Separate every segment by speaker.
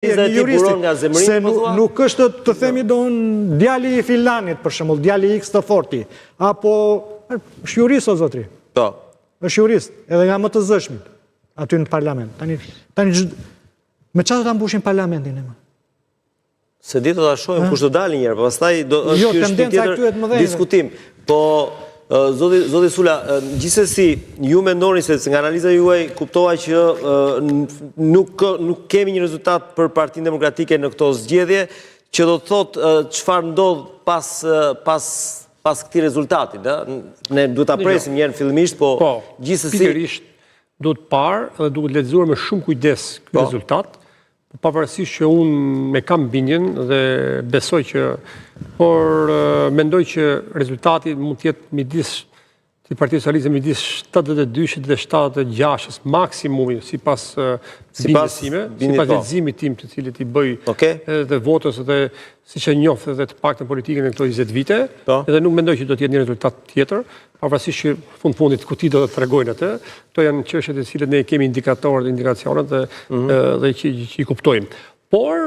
Speaker 1: Se nuk është të themi donë djali i Filanit, për shembull, djali X të forti, apo është jurist o zotri. Është jurist, edhe nga më të zëshmit aty në parlament. Tani me çfarë do ta mbushin parlamentin e më?
Speaker 2: Se ditë do ta shohim kush do dalë një herë, pastaj do është një tjetër diskutim. Po Zoti Sula, gjithsesi ju mendoni se nga analiza juaj kuptova që nuk kemi një rezultat për Partinë Demokratike në këto zgjedhje, që do të thotë çfarë ndodh pas këtij rezultati, ne duhet ta presim një herë fillimisht, po gjithsesi
Speaker 3: pikërisht duhet parë dhe duhet lexuar me shumë kujdes ky rezultat. Pavarësisht që unë me kam bindjen dhe besoj që, por mendoj që rezultati mund të jetë midis të Partisë Socialiste midis 72 dhe 76 maksimumi sipas bindjes sime, sipas leximit tim të cilit I bëj dhe votës dhe siç e njoh edhe të paktën politikën në këto 20 vite, edhe nuk mendoj që do të jetë një rezultat tjetër, pavarësisht që fundit kuti do të tregojnë atë. Këto janë çështjet e cilat ne kemi indikatorët, indikacionet dhe që I kuptojmë. Por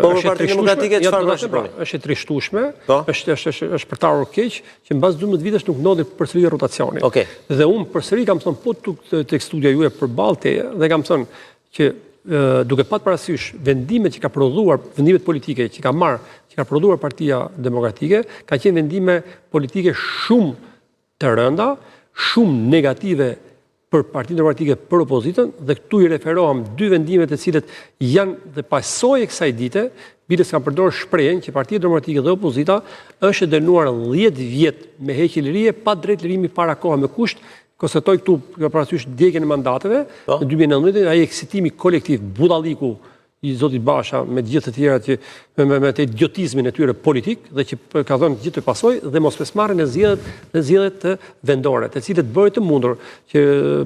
Speaker 2: Partinë Demokratike çfarë do shpreh?
Speaker 3: Është e trishtueshme, është për ta ardhur keq që mbas 12 vitesh nuk ndodhi përsëri rotacioni. Dhe unë përsëri kam thënë po tek studia juaj përballë teje dhe kam thënë që duke pat parasysh vendimet që ka prodhuar, vendimet politike që ka prodhuar Partia Demokratike, ka qenë vendime politike shumë të rënda, shumë negative për Partinë Demokratike për opozitën, dhe këtu I referohem dy vendimet e cilët janë dhe pasojë e kësaj dite, biles kam përdorur shprehjen që Partia Demokratike dhe opozita është dënuar 10 vjet me heqje lirie pa drejt lirimi para koha me kusht. Konstatoj këtu ka parasysh djegjen e mandateve në 2019, ai eksitimi kolektiv budalliku I zotit Basha me gjithë të tjera që me të idiotizmin e tyre politik dhe që ka dhënë gjithë të pasojë dhe mospesmarrjen e zgjedhjet të vendore, të cilët bëri të mundur që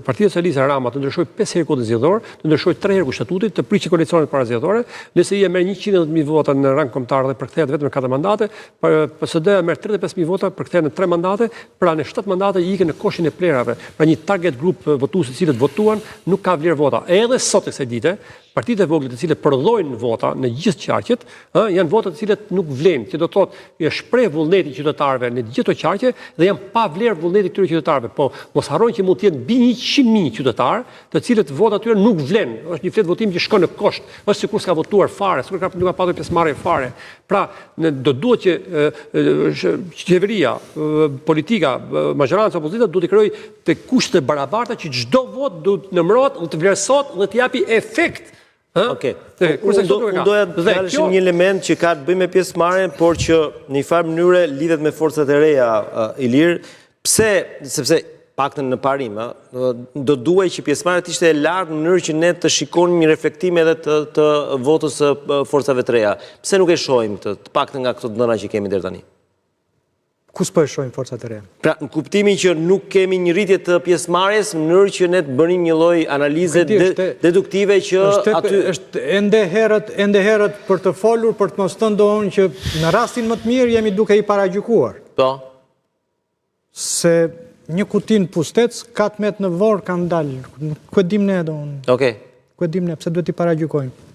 Speaker 3: Partia Socialiste Rama të ndryshojë 5 herë kodin zgjedhor, të ndryshojë 3 herë kushtatutin, të priqë koalicionet parazgjedhore, nëse I merr 110.000 vota në rang kombëtar dhe përkthehet vetëm në 4 mandate, PSD merr 35.000 vota përkthehet në 3 mandate, pra në 7 mandate I ikën në koshin e plerave. Pra një target group votues të cilët votuan nuk ka vlerë vota. Edhe sot kësaj dite partitë e vogla të cilët prodhojnë vota në gjithë qarqet, janë vota të cilët nuk vlen, që do të thotë është shpreh vullneti qytetarëve në gjithë ato qarqe dhe janë pa vlerë vullneti këtyre qytetarëve. Po mos harrojnë që mund të jenë mbi 100.000 qytetarë, të cilët vota tyre nuk vlen. Është një flet votim që shkon në kosht, është sikur s'ka votuar fare, sikur nuk ka pasur pjesëmarrje fare. Pra, do duhet që qeveria, politika, majoranca opozita duhet të krijojë të kushte të barabarta që çdo vot duhet numërohet dhe të vlerësohet dhe të japi efekt.
Speaker 2: Unë doja të dalëshim një element që ka të bëjë me pjesëmarrjen, por që në një farë mënyrë lidhet me forcat e reja, Ilir. Sepse paktën në parim, do duhej që pjesëmarrja të ishte e lartë në mënyrë që ne të shikonim një reflektim edhe të votës së forcave të reja. Pse nuk e shohim të paktën nga këto dhëna që kemi deri tani?
Speaker 1: Ku s'po e shohim forcat e reja?
Speaker 2: Pra, në kuptimin që nuk kemi një rritje të pjesëmarrjes në mënyrë që ne të bënim një lloj analize deduktive që aty
Speaker 1: është ende herët për të folur, për të mos thënë doon që në rastin më të mirë jemi duke I paragjykuar. Se një kutin pustec, 4 metë në vorë kanë dalë. Ku e dim ne doon? Ku e dim ne, pse duhet I paragjykojmë?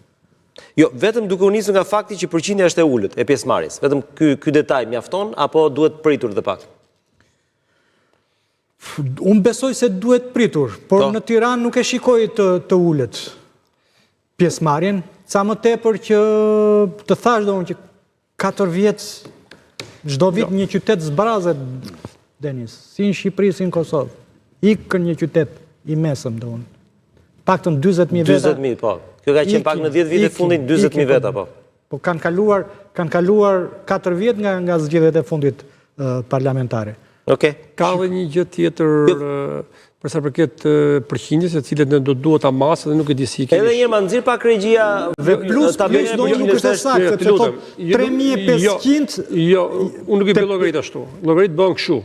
Speaker 2: Jo, vetëm duke u nisur nga fakti që përqindja është e ulët e pjesëmarrjes. Vetëm ky detaj mjafton apo duhet pritur dhe pak?
Speaker 1: Unë besoj se duhet pritur, por në Tiranë nuk e shikoj të ulët pjesëmarrjen, sa më tepër që të thash domun që 4 vjet çdo vit një qytet zbrazet, Denis, si në Shqipëri, si në Kosovë. Ikën një qytet I mesëm domun. Paktën 40.000 veta.
Speaker 2: 40.000, po. Kjo ka qenë pak në 10 vite fundit 40.000 veta, po.
Speaker 1: Po kanë kaluar 4 vjet nga zgjedhjet e fundit parlamentare.
Speaker 3: Ka dhe një gjë tjetër për sa përket përqindjes, e cilët ne do duhet ta masë dhe nuk e di si kemi.
Speaker 2: Edhe një ma nxirr pak regjia
Speaker 1: dhe plus nuk është saktë, sepse thot 3.500.
Speaker 3: Jo, unë nuk I bëj llogarit ashtu. Llogarit bëhen kështu.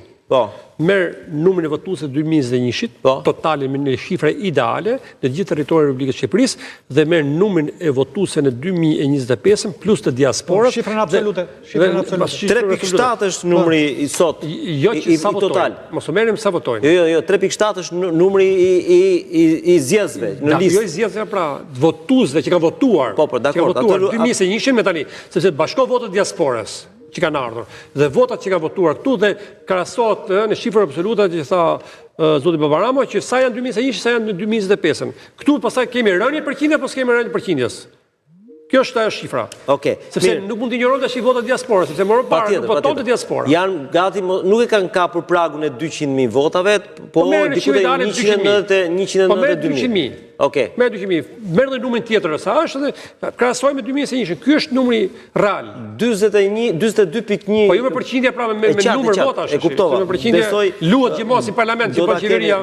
Speaker 3: merë numrin e votuesve 2021-shit, totalin me në shifra ideale në gjithë territorin e Republikës Shqipërisë dhe merë numrin e votuesve në 2025 plus të diasporës.
Speaker 1: Shifrën absolute.
Speaker 2: 3.7 është numri i sot i total.
Speaker 3: Mos u merrim sa votojnë.
Speaker 2: Jo, 3.7 është numri i zgjedhësve në listë.
Speaker 3: Jo i zgjedhësve, pra, votuesve që kanë votuar.
Speaker 2: Po, dakor.
Speaker 3: 2021 me tani, sepse bashko votët diasporës që kanë ardhur, dhe votat që kanë votuar këtu dhe krahasohet në shifra absolute që tha zoti Babaramo, që sa janë 2021, sa janë në 2025. Këtu pastaj kemi rënje përqindje apo s'kemi rënje përqindjes? Kjo është ajo shifra. Sepse nuk mund të injorojmë tash votat diasporës, sepse morën parë nuk voton të diaspora.
Speaker 2: Janë gati, nuk e kanë kapur pragun e 200.000 votave, po diku te 192.000.
Speaker 3: Me 200.000. Merë dhe numrin tjetër sa është dhe krahasoj me 2021. Ky është numri real.
Speaker 2: 42.1.
Speaker 3: Po jo me përqindje, pra me numër votash.
Speaker 2: E kuptova.
Speaker 3: Me përqindje luhet gjithmonë si parlament, që pa qeveria.